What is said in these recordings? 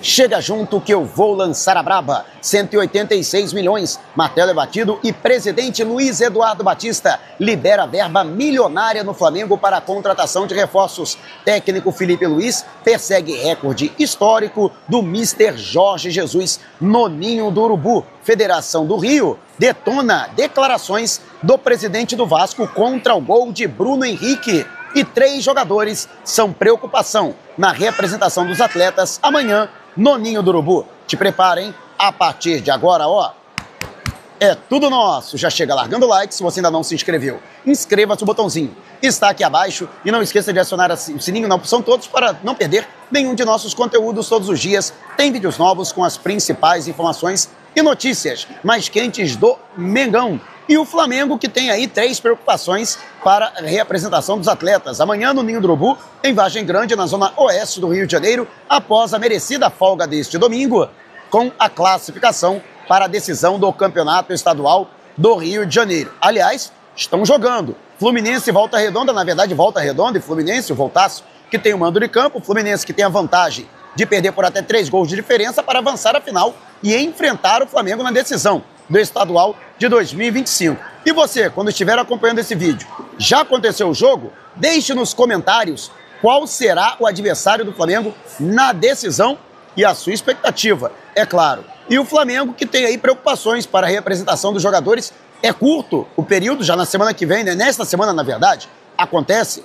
Chega junto que eu vou lançar a braba. 186 milhões, martelo é batido e presidente Luiz Eduardo Batista libera verba milionária no Flamengo para a contratação de reforços. Técnico Felipe Luiz persegue recorde histórico do Mister Jorge Jesus no Ninho do Urubu. Federação do Rio detona declarações do presidente do Vasco contra o gol de Bruno Henrique. E 3 jogadores são preocupação na representação dos atletas amanhã no Ninho do Urubu. Te preparem, a partir de agora, ó, é tudo nosso. Já chega largando o like, se você ainda não se inscreveu, inscreva-se, o botãozinho está aqui abaixo e não esqueça de acionar o sininho na opção todos para não perder nenhum de nossos conteúdos todos os dias. Tem vídeos novos com as principais informações e notícias mais quentes do Mengão. E o Flamengo, que tem aí 3 preocupações para a reapresentação dos atletas. Amanhã, no Ninho do Urubu, em Vargem Grande, na zona oeste do Rio de Janeiro, após a merecida folga deste domingo, com a classificação para a decisão do Campeonato Estadual do Rio de Janeiro. Aliás, estão jogando. Fluminense e Volta Redonda, na verdade, Volta Redonda e Fluminense, o Voltaço, que tem o mando de campo. Fluminense que tem a vantagem de perder por até 3 gols de diferença para avançar a final e enfrentar o Flamengo na decisão do estadual de 2025. E você, quando estiver acompanhando esse vídeo, já aconteceu o jogo? Deixe nos comentários qual será o adversário do Flamengo na decisão e a sua expectativa, é claro. E o Flamengo, que tem aí preocupações para a representação dos jogadores, é curto o período, já na semana que vem, né? Nesta semana, na verdade, acontecem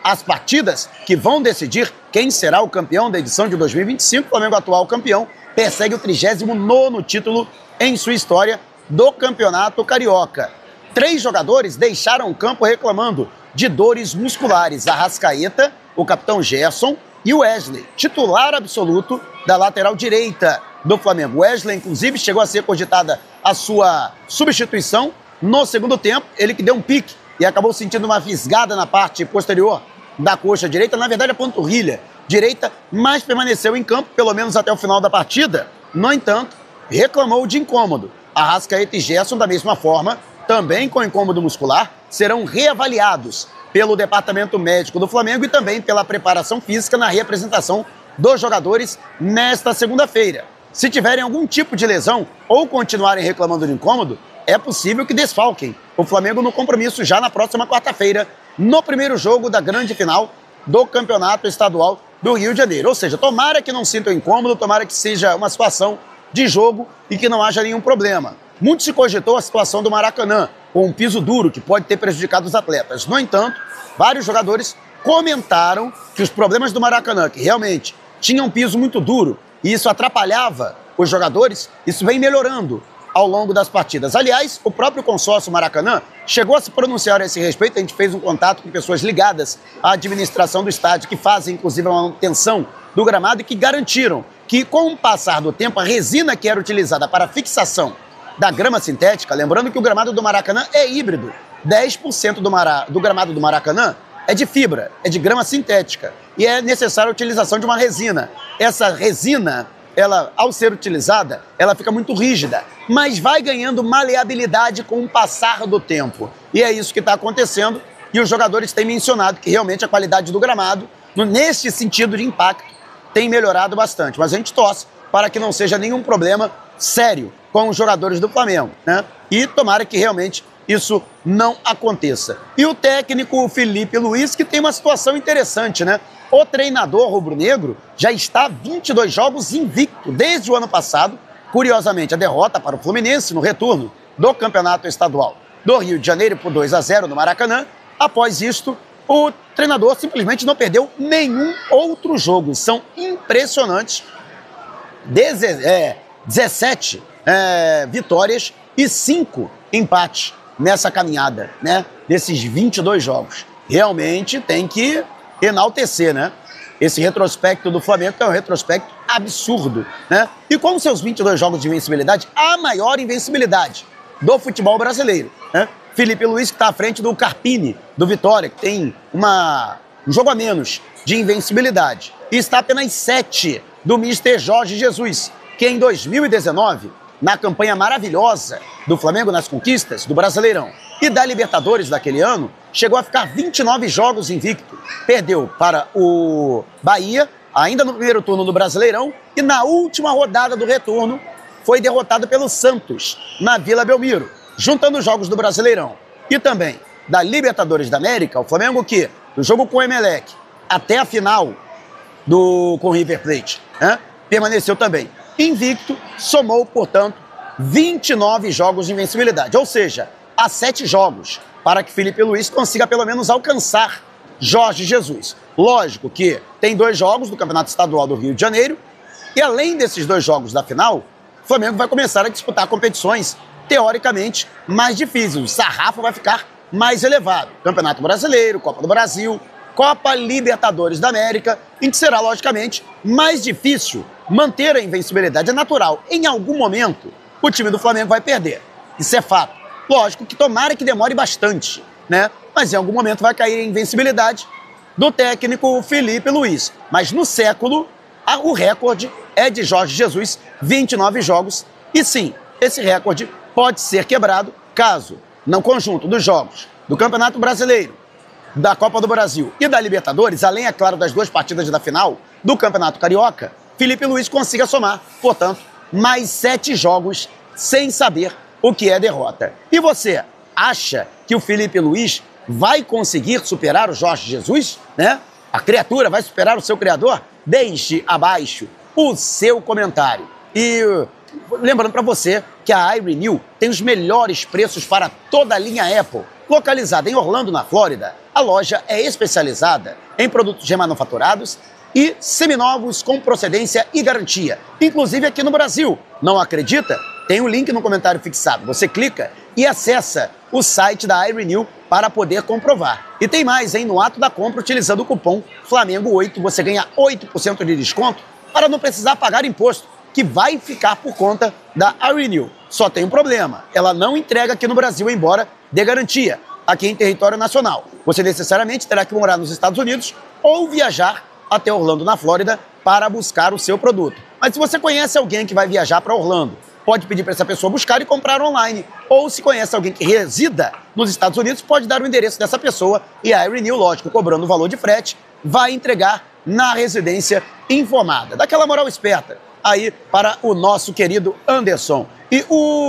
as partidas que vão decidir quem será o campeão da edição de 2025. O Flamengo, atual campeão, persegue o 39º título em sua história do Campeonato Carioca. 3 jogadores deixaram o campo reclamando de dores musculares: Arrascaeta, o capitão Gerson e o Wesley, titular absoluto da lateral direita do Flamengo. Wesley, inclusive, chegou a ser cogitada a sua substituição no segundo tempo, ele que deu um pique e acabou sentindo uma fisgada na parte posterior da coxa direita, na verdade a panturrilha direita, mas permaneceu em campo pelo menos até o final da partida. No entanto, reclamou de incômodo. Arrascaeta e Gerson, da mesma forma, também com incômodo muscular, serão reavaliados pelo departamento médico do Flamengo e também pela preparação física na representação dos jogadores nesta segunda-feira. Se tiverem algum tipo de lesão ou continuarem reclamando de incômodo, é possível que desfalquem o Flamengo no compromisso já na próxima quarta-feira, no primeiro jogo da grande final do Campeonato Estadual do Rio de Janeiro. Ou seja, tomara que não sintam incômodo, tomara que seja uma situação de jogo e que não haja nenhum problema. Muito se cogitou a situação do Maracanã, com um piso duro que pode ter prejudicado os atletas. No entanto, vários jogadores comentaram que os problemas do Maracanã, que realmente tinham um piso muito duro e isso atrapalhava os jogadores, isso vem melhorando ao longo das partidas. Aliás, o próprio consórcio Maracanã chegou a se pronunciar a esse respeito. A gente fez um contato com pessoas ligadas à administração do estádio, que fazem, inclusive, a manutenção do gramado e que garantiram que, com o passar do tempo, a resina que era utilizada para a fixação da grama sintética, lembrando que o gramado do Maracanã é híbrido, 10% do gramado do Maracanã é de fibra, é de grama sintética, e é necessária a utilização de uma resina. Essa resina, ela, ao ser utilizada, ela fica muito rígida, mas vai ganhando maleabilidade com o passar do tempo. E é isso que está acontecendo, e os jogadores têm mencionado que realmente a qualidade do gramado, neste sentido de impacto, tem melhorado bastante. Mas a gente torce para que não seja nenhum problema sério com os jogadores do Flamengo, né? E tomara que realmente isso não aconteça. E o técnico Felipe Luiz, que tem uma situação interessante, né? O treinador rubro-negro já está 22 jogos invicto desde o ano passado. Curiosamente, a derrota para o Fluminense no retorno do Campeonato Estadual do Rio de Janeiro por 2-0 no Maracanã. Após isto, o treinador simplesmente não perdeu nenhum outro jogo. São impressionantes. 17 vitórias e 5 empates nessa caminhada, né? Desses 22 jogos. Realmente tem que enaltecer, né? Esse retrospecto do Flamengo é um retrospecto absurdo, né? E com seus 22 jogos de invencibilidade, a maior invencibilidade do futebol brasileiro, né? Felipe Luiz, que está à frente do Carpini, do Vitória, que tem um jogo a menos de invencibilidade. E está apenas 7 do Mister Jorge Jesus, que em 2019, na campanha maravilhosa do Flamengo nas conquistas do Brasileirão e da Libertadores daquele ano, chegou a ficar 29 jogos invicto. Perdeu para o Bahia ainda no primeiro turno do Brasileirão e na última rodada do retorno foi derrotado pelo Santos, na Vila Belmiro, juntando os jogos do Brasileirão e também da Libertadores da América. O Flamengo que, do jogo com o Emelec até a final com o River Plate, né, permaneceu também invicto, somou, portanto, 29 jogos de invencibilidade, ou seja, há 7 jogos para que Felipe Luiz consiga pelo menos alcançar Jorge Jesus. Lógico que tem 2 jogos do Campeonato Estadual do Rio de Janeiro e além desses 2 jogos da final, o Flamengo vai começar a disputar competições teoricamente mais difíceis. O sarrafo vai ficar mais elevado. Campeonato Brasileiro, Copa do Brasil, Copa Libertadores da América, em que será, logicamente, mais difícil manter a invencibilidade. É natural. Em algum momento, o time do Flamengo vai perder. Isso é fato. Lógico que tomara que demore bastante, né? Mas em algum momento vai cair a invencibilidade do técnico Felipe Luiz. Mas no século, o recorde é de Jorge Jesus, 29 jogos. E sim, esse recorde pode ser quebrado caso, no conjunto dos jogos do Campeonato Brasileiro, da Copa do Brasil e da Libertadores, além, é claro, das 2 partidas da final do Campeonato Carioca, Felipe Luiz consiga somar, portanto, mais 7 jogos sem saber o que é derrota. E você acha que o Felipe Luiz vai conseguir superar o Jorge Jesus, né? A criatura vai superar o seu criador? Deixe abaixo o seu comentário. E lembrando para você que a iRenew tem os melhores preços para toda a linha Apple. Localizada em Orlando, na Flórida, a loja é especializada em produtos remanufaturados e seminovos com procedência e garantia, inclusive aqui no Brasil. Não acredita? Tem o link no comentário fixado. Você clica e acessa o site da iRenew para poder comprovar. E tem mais, hein? No ato da compra, utilizando o cupom Flamengo8, você ganha 8% de desconto para não precisar pagar imposto, que vai ficar por conta da iRenew. Só tem um problema, ela não entrega aqui no Brasil, embora dê garantia aqui em território nacional. Você necessariamente terá que morar nos Estados Unidos ou viajar até Orlando, na Flórida, para buscar o seu produto. Mas se você conhece alguém que vai viajar para Orlando, pode pedir para essa pessoa buscar e comprar online. Ou se conhece alguém que resida nos Estados Unidos, pode dar o endereço dessa pessoa e a iRenew, lógico, cobrando o valor de frete, vai entregar na residência informada. Daquela moral esperta aí para o nosso querido Anderson. E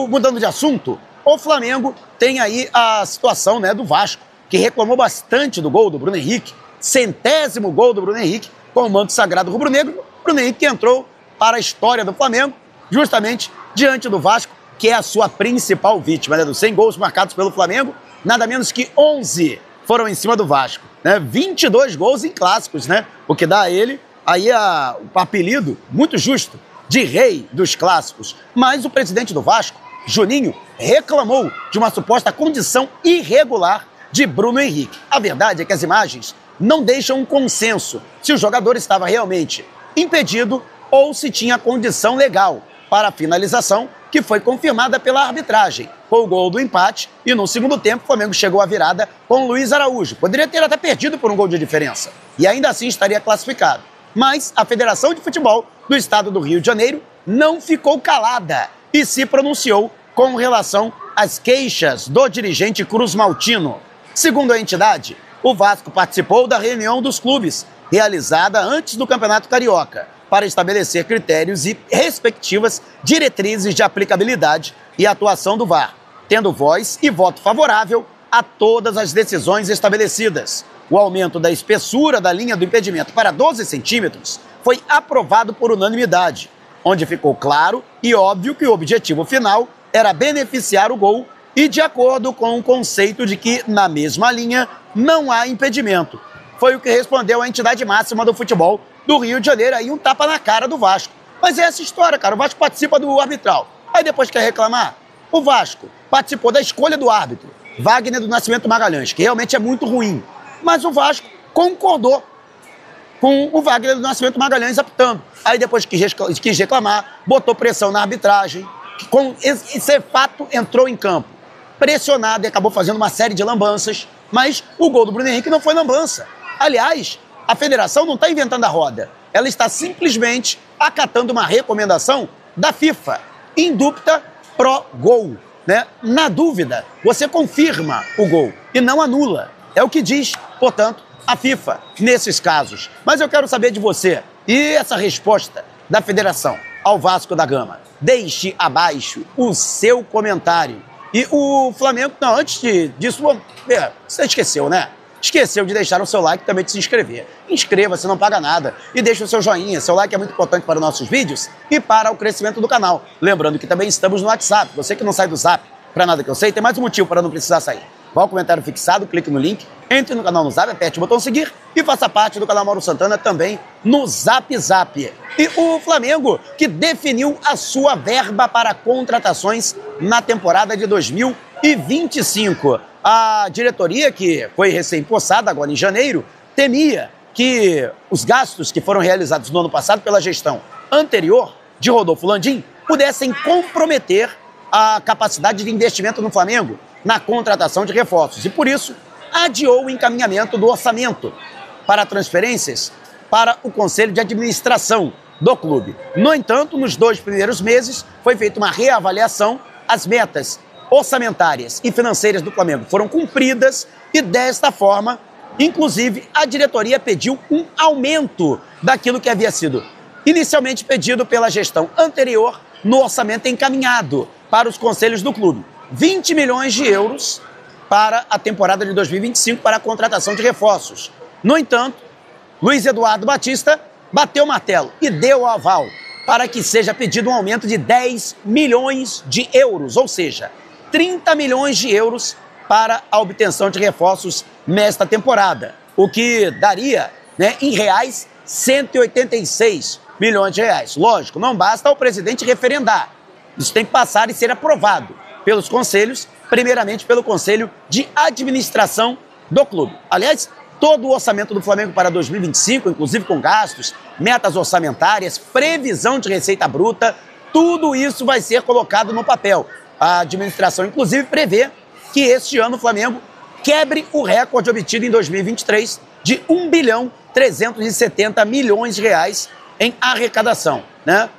mudando de assunto, o Flamengo tem aí a situação, né, do Vasco, que reclamou bastante do gol do Bruno Henrique, 100º gol do Bruno Henrique, com o manto sagrado rubro-negro. Bruno Henrique que entrou para a história do Flamengo, justamente diante do Vasco, que é a sua principal vítima, né, dos 100 gols marcados pelo Flamengo, nada menos que 11 foram em cima do Vasco, né, 22 gols em clássicos, né, o que dá a ele aí o apelido muito justo de rei dos clássicos. Mas o presidente do Vasco, Juninho, reclamou de uma suposta condição irregular de Bruno Henrique. A verdade é que as imagens não deixam um consenso se o jogador estava realmente impedido ou se tinha condição legal para a finalização, que foi confirmada pela arbitragem, com o gol do empate, e no segundo tempo o Flamengo chegou à virada com o Luiz Araújo. Poderia ter até perdido por um gol de diferença, e ainda assim estaria classificado. Mas a Federação de Futebol do Estado do Rio de Janeiro não ficou calada e se pronunciou com relação às queixas do dirigente Cruz Maltino. Segundo a entidade, o Vasco participou da reunião dos clubes, realizada antes do Campeonato Carioca, para estabelecer critérios e respectivas diretrizes de aplicabilidade e atuação do VAR, tendo voz e voto favorável a todas as decisões estabelecidas. O aumento da espessura da linha do impedimento para 12 centímetros foi aprovado por unanimidade, onde ficou claro e óbvio que o objetivo final era beneficiar o gol e de acordo com o conceito de que, na mesma linha, não há impedimento. Foi o que respondeu a entidade máxima do futebol do Rio de Janeiro, aí um tapa na cara do Vasco. Mas é essa história, cara, o Vasco participa do arbitral. Aí depois quer reclamar? O Vasco participou da escolha do árbitro, Wagner do Nascimento Magalhães, que realmente é muito ruim. Mas o Vasco concordou com o Wagner do Nascimento Magalhães apitando. Aí depois quis reclamar, botou pressão na arbitragem, com esse fato entrou em campo pressionado e acabou fazendo uma série de lambanças, mas o gol do Bruno Henrique não foi lambança. Aliás, a federação não está inventando a roda, ela está simplesmente acatando uma recomendação da FIFA, indúpta pro gol, né? Na dúvida, você confirma o gol e não anula. É o que diz, portanto, a FIFA nesses casos. Mas eu quero saber de você. E essa resposta da federação ao Vasco da Gama? Deixe abaixo o seu comentário. E o Flamengo, não, antes disso, você esqueceu, né? Esqueceu de deixar o seu like e também de se inscrever. Inscreva-se, não paga nada. E deixe o seu joinha. Seu like é muito importante para os nossos vídeos e para o crescimento do canal. Lembrando que também estamos no WhatsApp. Você que não sai do Zap, para nada que eu sei, tem mais um motivo para não precisar sair. Vá ao comentário fixado, clique no link, entre no canal no Zap, aperte o botão seguir e faça parte do canal Mauro Santana também no Zap Zap. E o Flamengo, que definiu a sua verba para contratações na temporada de 2025. A diretoria, que foi recém-possada agora em janeiro, temia que os gastos que foram realizados no ano passado pela gestão anterior de Rodolfo Landim pudessem comprometer a capacidade de investimento no Flamengo na contratação de reforços. E por isso, adiou o encaminhamento do orçamento para transferências para o Conselho de Administração do clube. No entanto, nos 2 primeiros meses, foi feita uma reavaliação, as metas orçamentárias e financeiras do Flamengo foram cumpridas e desta forma, inclusive, a diretoria pediu um aumento daquilo que havia sido inicialmente pedido pela gestão anterior no orçamento encaminhado para os conselhos do clube. 20 milhões de euros para a temporada de 2025 para a contratação de reforços. No entanto, Luiz Eduardo Batista bateu o martelo e deu o aval para que seja pedido um aumento de 10 milhões de euros, ou seja, 30 milhões de euros para a obtenção de reforços nesta temporada, o que daria, em reais, 186 milhões de reais. Lógico, não basta o presidente referendar, isso tem que passar e ser aprovado pelos conselhos, primeiramente pelo Conselho de Administração do clube. Aliás, todo o orçamento do Flamengo para 2025, inclusive com gastos, metas orçamentárias, previsão de receita bruta, tudo isso vai ser colocado no papel. A administração, inclusive, prevê que este ano o Flamengo quebre o recorde obtido em 2023 de 1 bilhão 370 milhões de reais em arrecadação.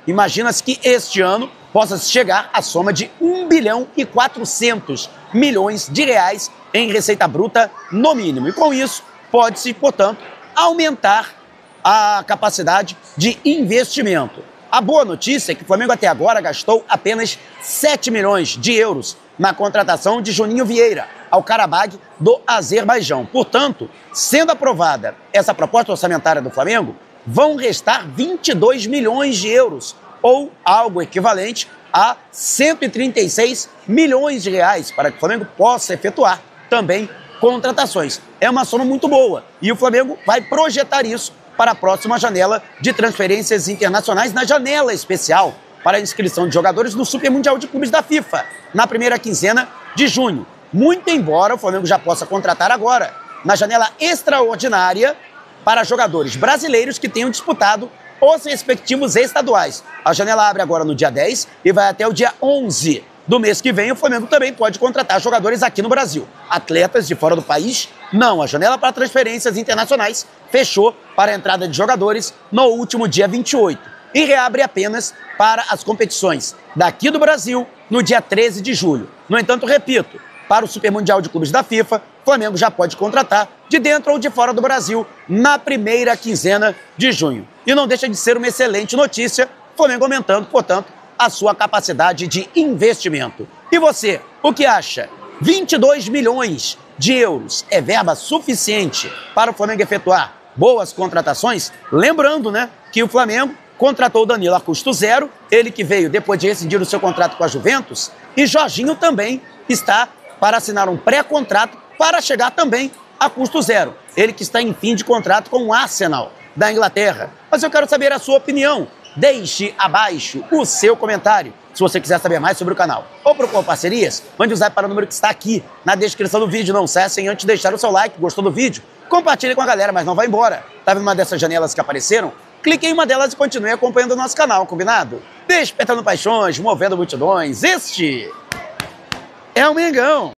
Imagina-se que este ano possa chegar à soma de 1 bilhão e 400 milhões de reais em receita bruta no mínimo. E com isso, pode-se, portanto, aumentar a capacidade de investimento. A boa notícia é que o Flamengo até agora gastou apenas 7 milhões de euros na contratação de Juninho Vieira, ao Karabag do Azerbaijão. Portanto, sendo aprovada essa proposta orçamentária do Flamengo, vão restar 22 milhões de euros, ou algo equivalente a 136 milhões de reais, para que o Flamengo possa efetuar também contratações. É uma soma muito boa e o Flamengo vai projetar isso para a próxima janela de transferências internacionais, na janela especial para a inscrição de jogadores no Super Mundial de Clubes da FIFA, na primeira quinzena de junho. Muito embora o Flamengo já possa contratar agora, na janela extraordinária, para jogadores brasileiros que tenham disputado os respectivos estaduais. A janela abre agora no dia 10 e vai até o dia 11 do mês que vem. O Flamengo também pode contratar jogadores aqui no Brasil. Atletas de fora do país, não. A janela para transferências internacionais fechou para a entrada de jogadores no último dia 28 e reabre apenas para as competições daqui do Brasil no dia 13 de julho. No entanto, repito, para o Super Mundial de Clubes da FIFA, o Flamengo já pode contratar de dentro ou de fora do Brasil na primeira quinzena de junho. E não deixa de ser uma excelente notícia, o Flamengo aumentando, portanto, a sua capacidade de investimento. E você, o que acha? 22 milhões de euros é verba suficiente para o Flamengo efetuar boas contratações? Lembrando, que o Flamengo contratou o Danilo a custo zero, ele que veio depois de rescindir o seu contrato com a Juventus, e Jorginho também está para assinar um pré-contrato para chegar também a custo zero. Ele que está em fim de contrato com o Arsenal da Inglaterra. Mas eu quero saber a sua opinião. Deixe abaixo o seu comentário. Se você quiser saber mais sobre o canal ou propor parcerias, mande o zap para o número que está aqui na descrição do vídeo. Não cesse sem antes deixar o seu like. Gostou do vídeo? Compartilhe com a galera, mas não vá embora. Tá vendo uma dessas janelas que apareceram? Clique em uma delas e continue acompanhando o nosso canal, combinado? Despertando paixões, movendo multidões. Este é o Mengão.